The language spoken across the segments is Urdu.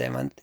7th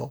2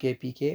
KPK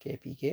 KPK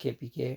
KPK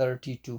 32।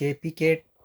KPK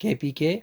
KPK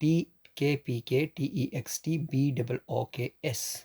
TKPKTEXTBOOKS।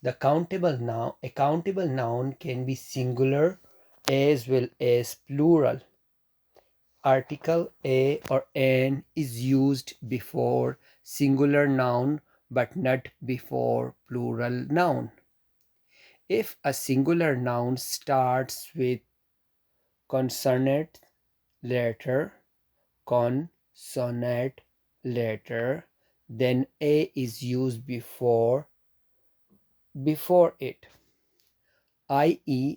The a countable noun can be singular as well as plural. Article a or an is used before singular noun but not before plural noun. If a singular noun starts with consonant letter, consonant letter, then a is used before it. I.e.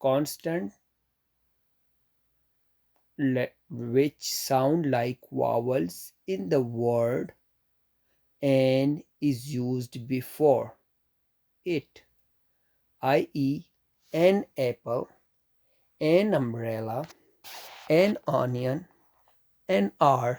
consonant which sound like vowels in the word, an is used before it, i.e. an apple, an umbrella, an onion, an R।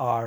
R।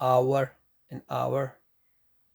hour, an hour।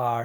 hour।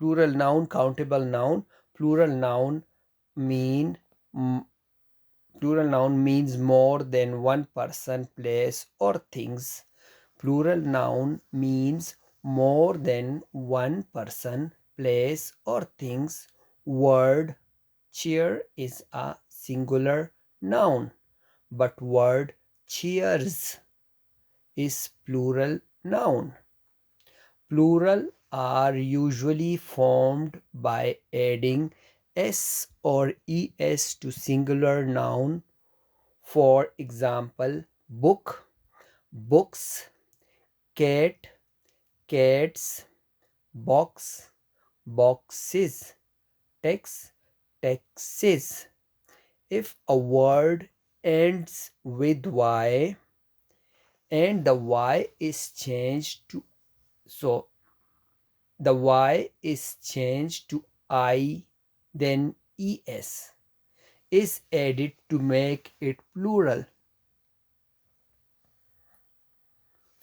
plural noun, countable noun। plural noun mean plural noun means more than one person, place or things. Plural noun means more than one person, place or things. Word chair is a singular noun, but word chairs is plural noun. Plural are usually formed by adding s or es to singular noun. For example, book, books, cat, cats, box, boxes, text, texts. If a word ends with y and the y is changed to the y is changed to I, then es is added to make it plural.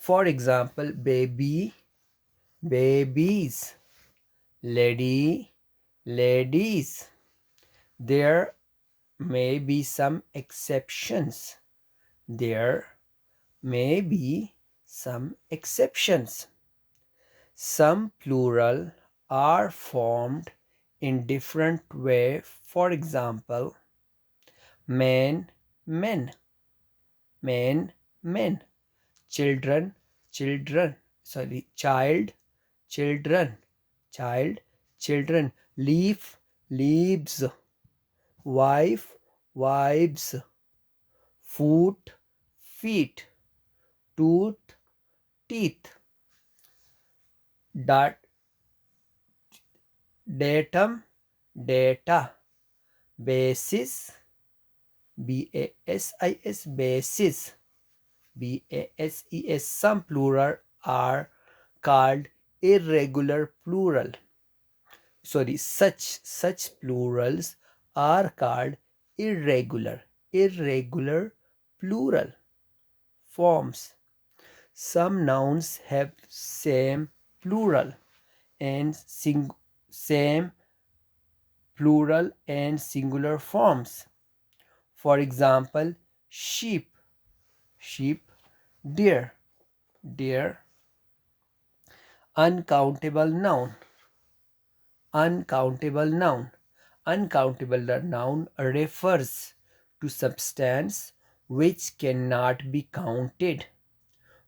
For example, baby, babies, lady, ladies. There may be some exceptions. There may be some exceptions. Some plural are formed in different way. For example, man, men, man, men, children, children, sorry, child, children, child, children, leaf, leaves, wife, wives, foot, feet, tooth, teeth, dat, datum, data, basis, basis, basis, bases. Some plural are called irregular plural. Sorry, such plurals are called irregular plural forms. Some nouns have same plural and same plural and singular forms. For example, sheep, sheep, deer, deer. Uncountable noun, uncountable noun. Uncountable noun refers to substance which cannot be counted.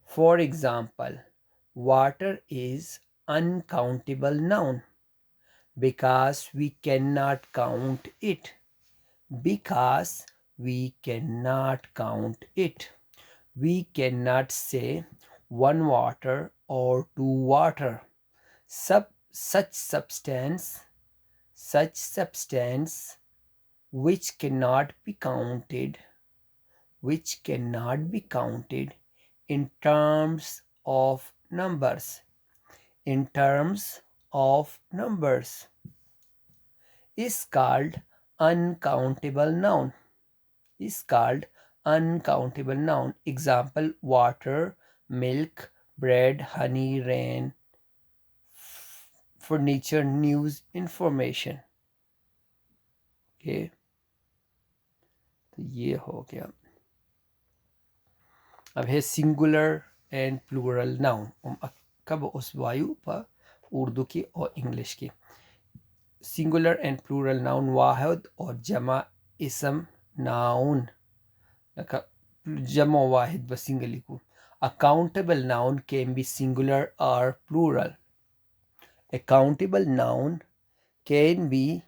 For example, water is uncountable noun because we cannot count it. Because we cannot count it. We cannot say one water or two water. Such substance which cannot be counted in terms of numbers, is called uncountable noun. Example, water, milk, bread, honey, rain, furniture, news, information. Okay, تو یہ ہو گیا. اب ہے سنگولر اینڈ پلورل ناؤن. کب اس وایو پر اردو کی اور انگلش کی. سنگولر اینڈ پلورل ناؤن واحد اور جمع اسم ناؤن. جمع واحد بس سنگلی کو. Accountable noun can be singular or plural. Accountable noun can be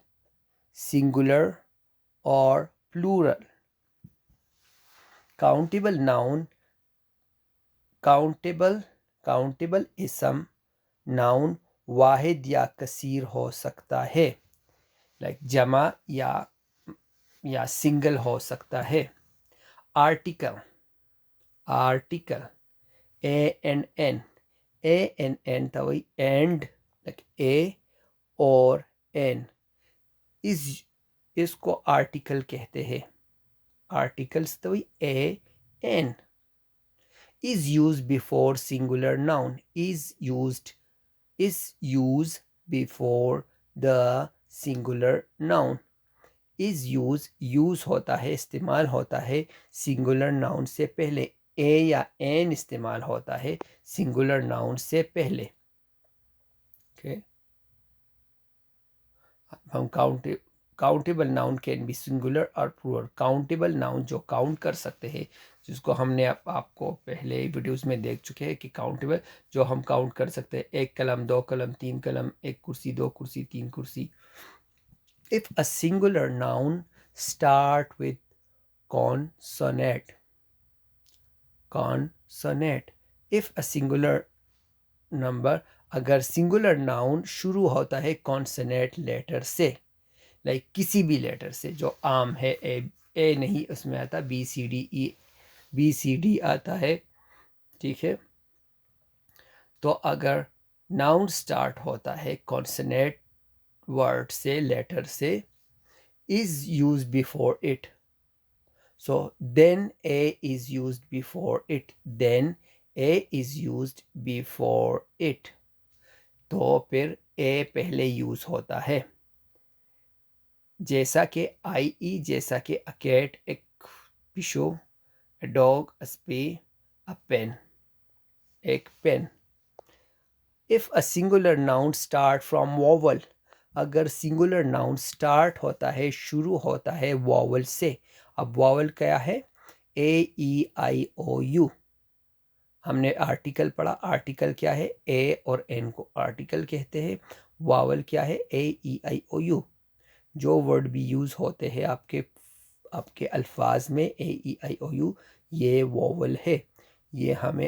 singular or plural. Countable noun, countable اسم noun واحد یا کثیر ہو سکتا ہے. لائک جمع یا سنگل ہو سکتا ہے. Article ANN two and like a اور این اس کو آرٹیکل کہتے ہیں. Articles two a an. is used before singular noun. is used before the singular noun. is use ہوتا ہے, استعمال ہوتا ہے singular noun سے پہلے. اے یا این استعمال ہوتا ہے singular noun سے پہلے. okay. ہم countable noun can be singular اور plural. countable noun جو کاؤنٹ کر سکتے ہیں, جس کو ہم نے آپ کو پہلے ویڈیوز میں دیکھ چکے ہیں کہ countable جو ہم کاؤنٹ کر سکتے ہیں, ایک قلم, دو قلم, تین قلم, ایک کرسی, دو کرسی, تین کرسی. If a singular noun start with consonant. If a singular number, اگر singular noun شروع ہوتا ہے consonant letter سے, like کسی بھی لیٹر سے جو عام ہے, اے نہیں اس میں آتا, بی سی ڈی آتا ہے, ٹھیک ہے. تو اگر noun start ہوتا ہے consonant word سے, لیٹر سے, is used before it. So then A is used before it. تو پھر A پہلے یوز ہوتا ہے. جیسا کہ آئی جیسا کہ a cat, ایک پشو, a dog, a spade, a pen, ایک پین. If a singular noun start from vowel, اگر سنگولر ناؤن سٹارٹ ہوتا ہے، شروع ہوتا ہے واول سے. اب واول کیا ہے؟ اے ای آئی او یو. ہم نے آرٹیکل پڑھا. آرٹیکل کیا ہے؟ اے اور این کو آرٹیکل کہتے ہیں. واول کیا ہے؟ اے ای آئی او یو. جو ورڈ بھی یوز ہوتے ہیں آپ کے الفاظ میں اے ای آئی او یو، یہ واول ہے. یہ ہمیں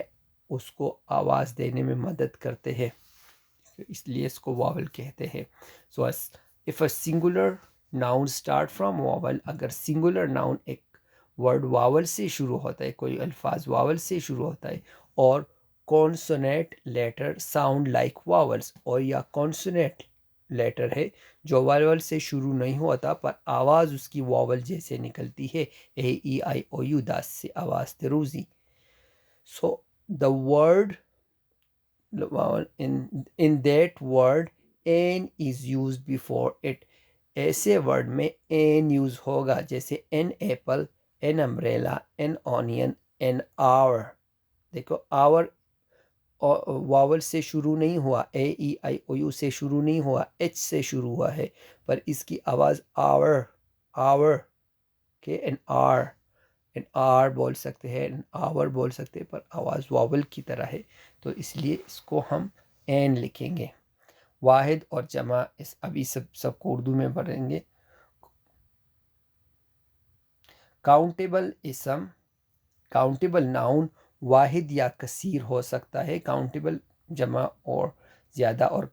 اس کو آواز دینے میں مدد کرتے ہیں، اس لیے اس کو واول کہتے ہیں. So if a singular noun start from vowel, اگر سنگولر ناؤن ایک ورڈ واول سے شروع ہوتا ہے، کوئی الفاظ واول سے شروع ہوتا ہے، اور کونسونیٹ لیٹر ساؤنڈ لائک واولس، اور یا کونسونیٹ لیٹر ہے جو واول سے شروع نہیں ہوتا پر آواز اس کی واول جیسے نکلتی ہے، اے ای آئی او یو، داس سے آواز تروزی. سو the word in that word an is used before it. ایسے ورڈ میں an یوز ہوگا، جیسے an apple, an umbrella, an onion, an hour. دیکھو hour واول سے شروع نہیں ہوا، اے ای آئی او یو سے شروع نہیں ہوا، ایچ سے شروع ہوا ہے، پر اس کی آواز hour کہ an hour، ان آر بول سکتے ہیں، ان آور بول سکتے ہیں، پر آواز واول کی طرح ہے، تو اس لیے اس کو ہم این لکھیں گے. واحد اور جمع ابھی سب کو اردو میں پڑھیں گے. کاؤنٹیبل اسم، کاؤنٹیبل ناؤن واحد یا کثیر ہو سکتا ہے. کاؤنٹیبل جمع اور زیادہ، اور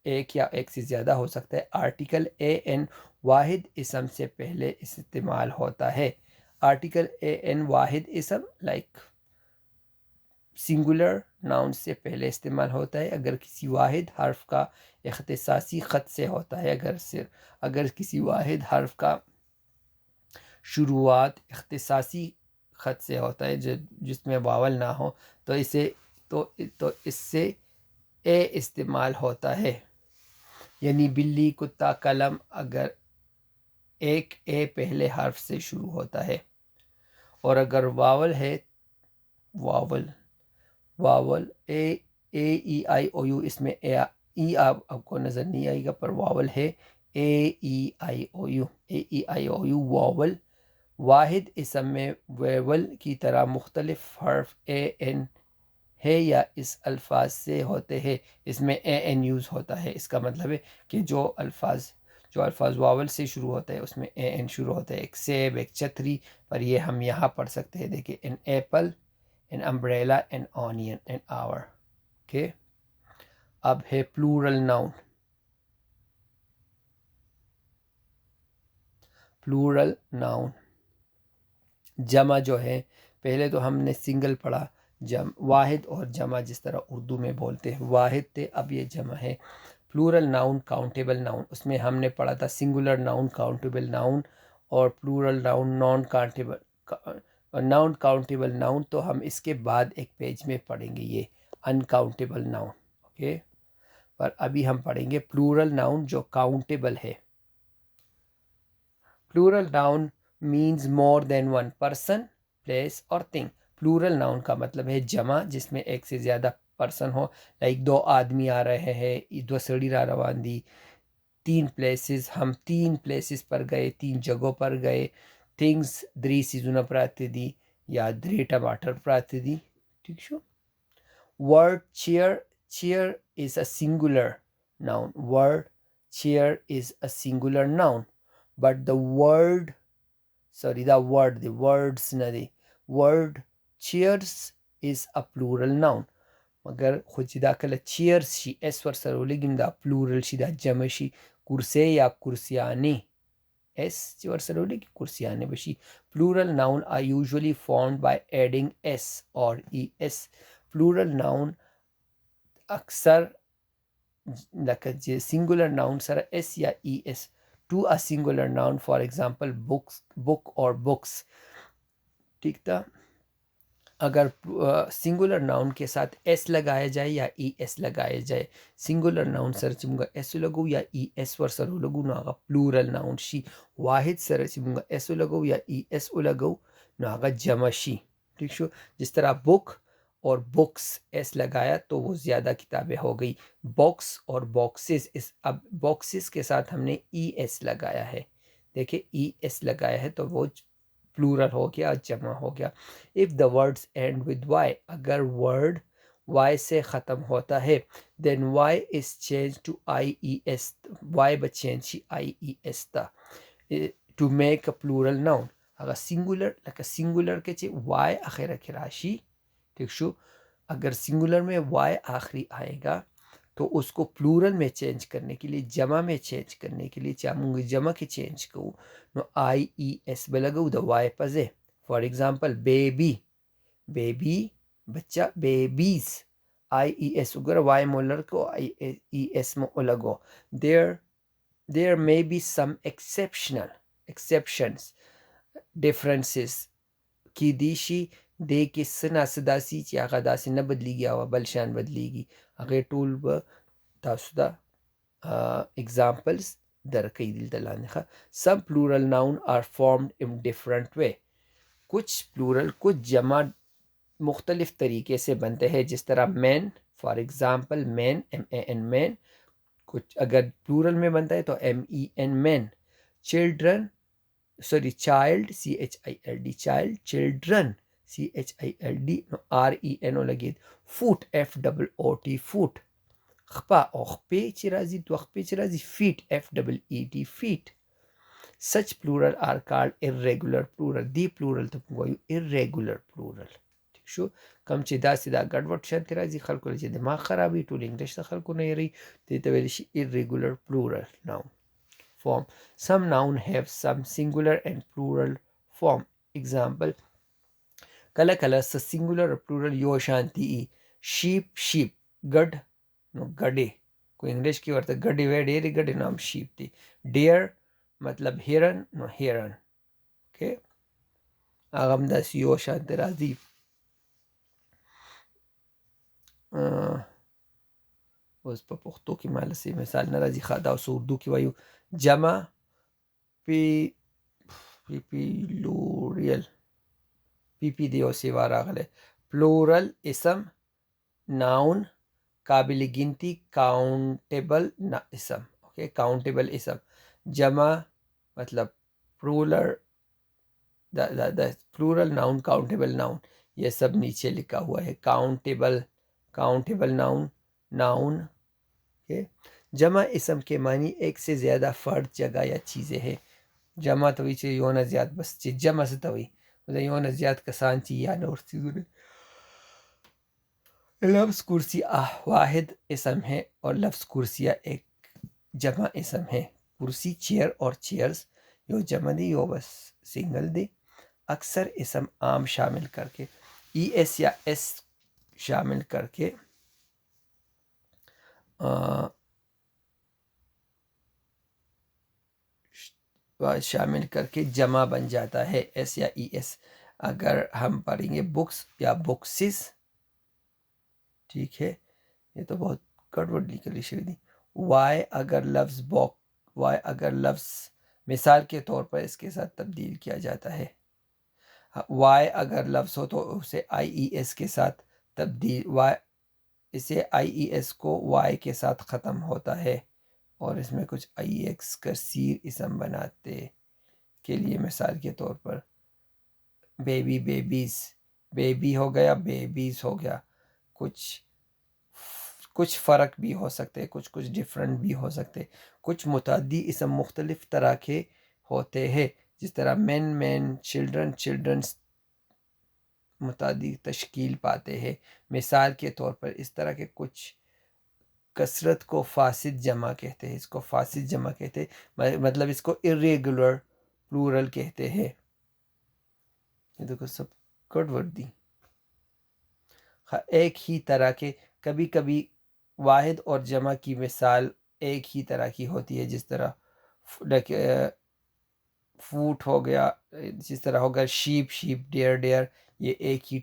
ایک یا ایک سے زیادہ ہو سکتا ہے. آرٹیکل اے این واحد اسم سے پہلے استعمال ہوتا ہے. آرٹیکل اے این واحد اسم لائک سنگولر ناؤن سے پہلے استعمال ہوتا ہے اگر کسی واحد حرف کا اختصاصی خط سے ہوتا ہے. اگر کسی واحد حرف کا شروعات اختصاصی خط سے ہوتا ہے جس میں واول نہ ہو، تو اس سے اے استعمال ہوتا ہے. یعنی بلی، کتا، قلم، اگر ایک اے پہلے حرف سے شروع ہوتا ہے. اور اگر واول ہے، واول اے ای آئی او یو، اس میں ای آپ کو نظر نہیں آئے گا، پر واول ہے اے ای آئی او you. A E I O you واول. واحد اسم میں ویول کی طرح مختلف حرف اے این ہے یا اس الفاظ سے ہوتے ہیں. اس میں اے این یوز ہوتا ہے. اس کا مطلب ہے کہ جو الفاظ واول سے شروع ہوتا ہے اس میں اے این شروع ہوتا ہے. ایک سیب، ایک چھتری، پر یہ ہم یہاں پڑھ سکتے ہیں. دیکھیں، an apple, an umbrella, an onion, an hour. Okay, اب ہے پلورل ناؤن. پلورل ناؤن جمع جو ہے، پہلے تو ہم نے سنگل پڑھا، واحد اور جمع جس طرح اردو میں بولتے ہیں، واحد تھے، اب یہ جمع ہے. پلورل ناؤن کاؤنٹیبل ناؤن، اس میں ہم نے پڑھا تھا سنگولر ناؤن کاؤنٹیبل ناؤن اور plural noun non countable noun. تو ہم اس کے بعد ایک پیج میں پڑھیں گے یہ انکاؤنٹیبل ناؤن. اوکے، پر ابھی ہم پڑھیں گے پلورل ناؤن جو کاؤنٹیبل ہے. پلورل ناؤن مینز مور دین ون پرسن، پلیس اور تھنگ. پلورل ناؤن کا مطلب ہے جمع جس میں ایک سے زیادہ پرسن ہو. لائک دو آدمی آ رہے ہیں، دو سڑی را روان دی. تین پلیسز، ہم تین پلیسز پر گئے، تین جگہوں پر گئے. تھنگز، دری سیزن پراتے دی یا دری ٹماٹر پراتے دی. ٹھیک شو. Word chair, chair is a singular noun. Word chair is a singular noun, but the words word chairs is a plural noun. مگر خود چې دا کله چیرز شي اس ور سره ولګیم دا پلورل شي، دا جمع شي. کرسی یا کرسیانې، اس چې ور سره ولګي کرسیانې به شي. plural noun are usually formed by adding s or es. plural noun اکثر لکه singular noun سره s یا es to a singular noun, for example book or books. ٹھیک تھا. اگر سنگولر ناؤن کے ساتھ ایس لگایا جائے یا ای ایس لگایا جائے، سنگولر ناؤن سر چې مونږ ایس لګو یا ای ایس ور سره لګو نو هغه پلورل ناؤن شي. واحد سره چې مونږ ایس لګو یا ای ایس لګو نو هغه جمع شي. ٹھیک شو. جس طرح بک اور بکس ایس لگایا تو وہ زیادہ کتابیں ہو گئی. باکس اور باکسز، اب باکسز کے ساتھ ہم نے ای ایس لگایا ہے. دیکھیں ای ایس لگایا ہے تو وہ پلورل ہو گیا، جمع ہو گیا. If the words end with Y, اگر ورڈ وائی سے ختم ہوتا ہے then Y is change to I E S, Y be change I E S تا to make a plural noun. اگر سنگولر لکه سنگولر کې چې وائی آخره کې راشي، ٹھیک شو، اگر سنگولر میں وائی آخری آئے گا تو اس کو پلورل میں چینج کرنے کے لیے، جمع میں چینج کرنے کے لیے چاہوں گے جمع کے چینج کروں نو آئی ای ایس بلگو دا وائی پزے. فار ایگزامپل بیبی، بیبی بچہ، بیبیز آئی ای ایس اگر وائی مولر کو آئی ای ایس میں لگو. there may be some exceptions differences کی دیشی دے کې سنا سداسي چې هغه داسې نه بدلیږي او بل شان بدلیږي. هغه ټول به تاسو ته examples درکې دلته لاندې ښه. some plural noun are formed in different way، کچھ پلورل کچھ جمع مختلف طریقے سے بنتے ہیں، جس طرح man, for example man M A N man, کچھ اگر پلورل میں بنتا ہے تو M E N men. Children sorry child C H I L D child, children C H I L D R E N او لگید. Foot F double O T foot. خپا او خپې چې راځي دوه خپې چې راځي feet F double E T feet. Such plural are called irregular plural، دی پلورل ته موږ وایو irregular plural. ٹھیک شو، کم چې داسې دا ګډوډ شانتې راځي خلکو چې دماغ خرابوي، ټول انګلیش د خلکو نه هېروي، دې ته ویلی شي irregular plural noun form. some noun have some singular and plural form. example کله کله څه singular O plural you Shanti E. sheep sheep، ګډ نو ګډې، کوئی انګلیش کې ورته ګډې وی ډېرې ګډې نام sheep دی. deer مطلب هرن نو هرن، اوکې هغه هم داسې یو شانتې راځي. اوس په پښتو کې مال سي مثال نه راځي، ښه دا اوس اردو کې وایو. جمع پلوریل پی پی دی او سیوا راغلی. پلورل اسم، ناؤن قابل گنتی، کاؤنٹیبل اسم، اوکے کاؤنٹیبل اسم. جمع مطلب plural plural noun countable noun, یہ سب نیچے لکھا ہوا ہے. Countable noun noun. جمع اسم کے معنی ایک سے زیادہ فرد، جگہ یا چیزیں ہیں. جمع تو وی چې یو نه زیات، بس چې جمع څه ته وایي د یو نه زیات کسان چې یا نور چیزونه. لفظ کرسی واحد اسم ہے اور لفظ کرسیہ ایک جمع اسم ہے. کرسی چیئر اور چیئرز یو جمع دی یو بس سنگل دی. اکثر اسم عام شامل کر کے ای ایس یا ایس شامل کر کے جمع بن جاتا ہے، ایس یا ای ایس. اگر ہم پڑھیں گے بکس یا بکسز، ٹھیک ہے یہ تو بہت گڑبڑ نکلی شوی دی. وائی اگر لفظ وائی اگر لفظ مثال کے طور پر اس کے ساتھ تبدیل کیا جاتا ہے. وائی اگر لفظ ہو تو اسے آئی ای ایس کے ساتھ تبدیل، وائی اسے آئی ای ایس کو وائی کے ساتھ ختم ہوتا ہے اور اس میں کچھ آئی ایکس کثیر اسم بناتے کے لیے. مثال کے طور پر بیبی بیبیز، بیبی ہو گیا بیبیز ہو گیا. کچھ فرق بھی ہو سکتے، کچھ ڈفرینٹ بھی ہو سکتے. کچھ متعدی اسم مختلف طرح کے ہوتے ہیں، جس طرح مین مین، چلڈرن چلڈرنس متعدی تشکیل پاتے ہیں. مثال کے طور پر اس طرح کے کچھ کثرت کو فاسد جمع کہتے ہیں، اس کو فاسد جمع کہتے ہیں، مطلب اس کو irregular plural کہتے ہیں. یہ دیکھو سب کٹ وردی. ایک ہی طرح کے، کبھی کبھی واحد اور جمع کی مثال ایک ہی طرح کی ہوتی ہے، جس طرح فوٹ ہو گیا، جس طرح ہو گیا شیپ شیپ، ڈیئر ڈیئر، یہ ایک ہی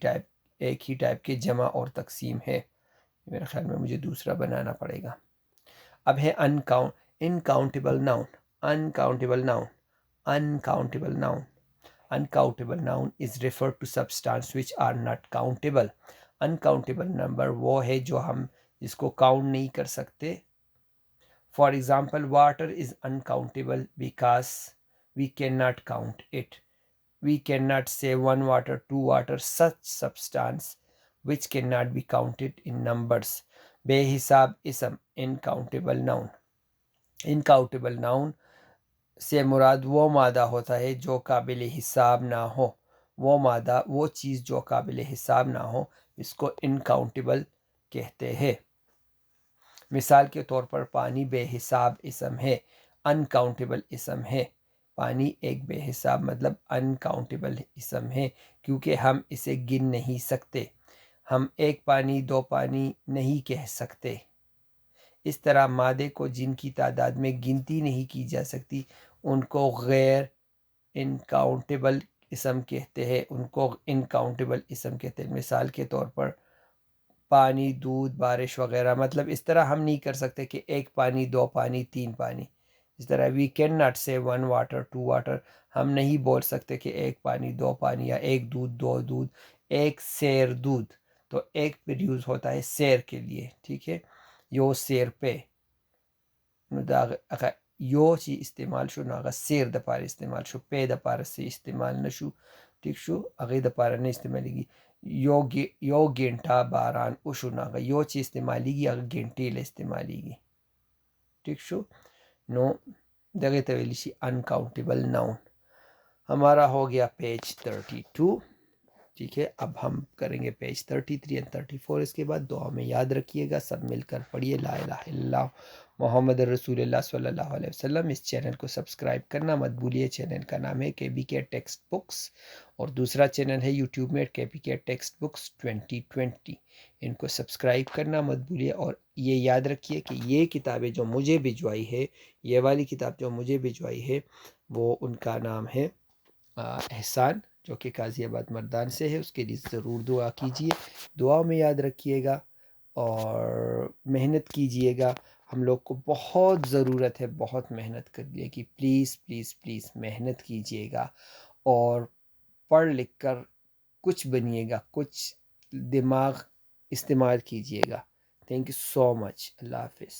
ٹائپ کے جمع اور تقسیم ہے. میرے خیال میں مجھے دوسرا بنانا پڑے گا. اب ہے uncountable noun. Uncountable noun uncountable noun. Uncountable noun is referred to substance which are not countable. Uncountable number وہ ہے جو ہم جس کو کاؤنٹ نہیں کر سکتے. For example water is uncountable because we can not count it. We cannot say one water, two water, such substance which cannot be counted in numbers. بے حساب اسم incountable noun. incountable noun سے مراد وہ مادہ ہوتا ہے جو قابل حساب نہ ہو. وہ مادہ وہ چیز جو قابل حساب نہ ہو اس کو incountable کہتے ہیں. مثال کے طور پر پانی بے حساب اسم ہے، انکاؤنٹیبل اسم ہے. پانی ایک بے حساب مطلب انکاؤنٹیبل اسم ہے کیونکہ ہم اسے گن نہیں سکتے. ہم ایک پانی دو پانی نہیں کہہ سکتے. اس طرح مادے کو جن کی تعداد میں گنتی نہیں کی جا سکتی ان کو غیر انکاؤنٹیبل اسم کہتے ہیں. ان کو انکاؤنٹیبل اسم کہتے ہیں. مثال کے طور پر پانی، دودھ، بارش وغیرہ. مطلب اس طرح ہم نہیں کر سکتے کہ ایک پانی دو پانی تین پانی. اس طرح وی کین ناٹ سے ون واٹر ٹو واٹر. ہم نہیں بول سکتے کہ ایک پانی دو پانی یا ایک دودھ دو دودھ، ایک سیر دودھ. تو ایک پھر یوز ہوتا ہے سیر کے لیے. ٹھیک ہے، یو سیر پہ یو چی استعمال شو ناغا سیر دپار استعمال شو، پے دپار سے استعمال نشو. ٹھیک شو، اگے دپار نہیں استعمالی گی. یو گھنٹا باران اوشو ناغا یو چی استعمالی گی اگر گھنٹی لے استعمالی گی. ٹھیک شو، نو دغه ته ویل شي انکاؤنٹیبل ناؤن. ہمارا ہو گیا پیج 32. ٹھیک ہے، اب ہم کریں گے پیج 33 اور 34. اس کے بعد دعا میں یاد رکھیے گا، سب مل کر پڑھیے لا الہ الا اللہ محمد رسول اللہ صلی اللہ علیہ وسلم. اس چینل کو سبسکرائب کرنا مت بھولیے. چینل کا نام ہے KBK ٹیکسٹ بکس اور دوسرا چینل ہے یوٹیوب میں KBK ٹیکسٹ بکس 2020. ان کو سبسکرائب کرنا مت بھولیے. اور یہ یاد رکھیے کہ یہ کتابیں جو مجھے بھجوائی ہے، یہ والی کتاب جو مجھے بھجوائی ہے وہ ان کا نام ہے احسان، جو کہ قاضی آباد مردان سے ہے. اس کے لیے ضرور دعا کیجیے. دعا میں یاد رکھیے گا اور محنت کیجیے گا. ہم لوگ کو بہت ضرورت ہے بہت محنت کرنے کی. پلیز پلیز پلیز محنت کیجیے گا اور پڑھ لکھ کر کچھ بنیے گا، کچھ دماغ استعمال کیجیے گا. تھینک یو سو مچ. اللہ حافظ.